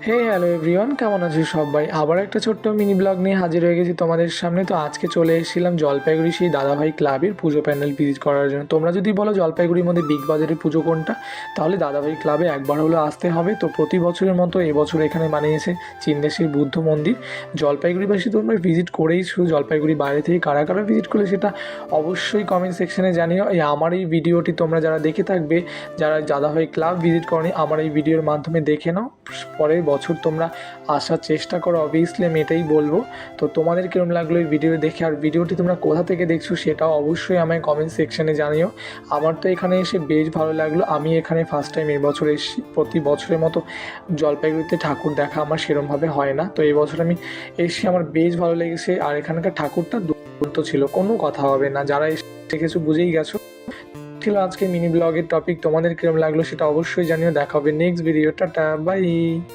হে hello everyone, কেমন আছো সবাই? আবার একটা ছোট্ট মিনি ব্লগ নিয়ে হাজির হয়ে গেছি তোমাদের সামনে। তো আজকে চলে এসেছিলাম জলপাইগুড়ি সেই দাদাভাই ক্লাবের পুজো প্যান্ডেল ভিজিট করার জন্য। তোমরা যদি বলো জলপাইগুড়ির মধ্যে বিগ বাজারের পুজো কোনটা, তাহলে দাদাভাই ক্লাবে একবার হলেও আসতে হবে। তো প্রতি বছরের মতো এবছর এখানে বানিয়েছে চীনদেশের বুদ্ধ মন্দির। জলপাইগুড়িবাসী তোমরা ভিজিট করেইছো, জলপাইগুড়ি বাইরে থেকে কারা কারা ভিজিট করলে সেটা অবশ্যই কমেন্ট সেকশনে জানিও। আমার এই ভিডিওটি তোমরা যারা দেখে থাকবে, যারা দাদাভাই ক্লাব ভিজিট করনি, আমার এই ভিডিওর মাধ্যমে দেখে নাও। পরের বছর তোমরা আসার চেষ্টা করো, অবভিয়াসলি আমি এটাই বলবো। তো তোমাদের কীরকম লাগলো এই ভিডিও দেখে, আর ভিডিওটি তোমরা কোথা থেকে দেখছো সেটাও অবশ্যই আমায় কমেন্ট সেকশনে জানিও। আমার তো এখানে এসে বেশ ভালো লাগলো। আমি এখানে ফার্স্ট টাইম এবছর এসেছি। প্রতি বছরের মতো জলপাইগুড়িতে ঠাকুর দেখা আমার সেরমভাবে হয় না, তো এই বছর আমি এসে আমার বেশ ভালো লেগেছে। আর এখানকার ঠাকুরটা দুর্দান্ত ছিল, কোনো কথা হবে না, যারা এসে গেছো বুঝেই গেছো। ছিল আজকে মিনি ব্লগের টপিক। তোমাদের কিরকম লাগলো সেটা অবশ্যই জানিও। দেখা হবে নেক্সট ভিডিও। Tata, by.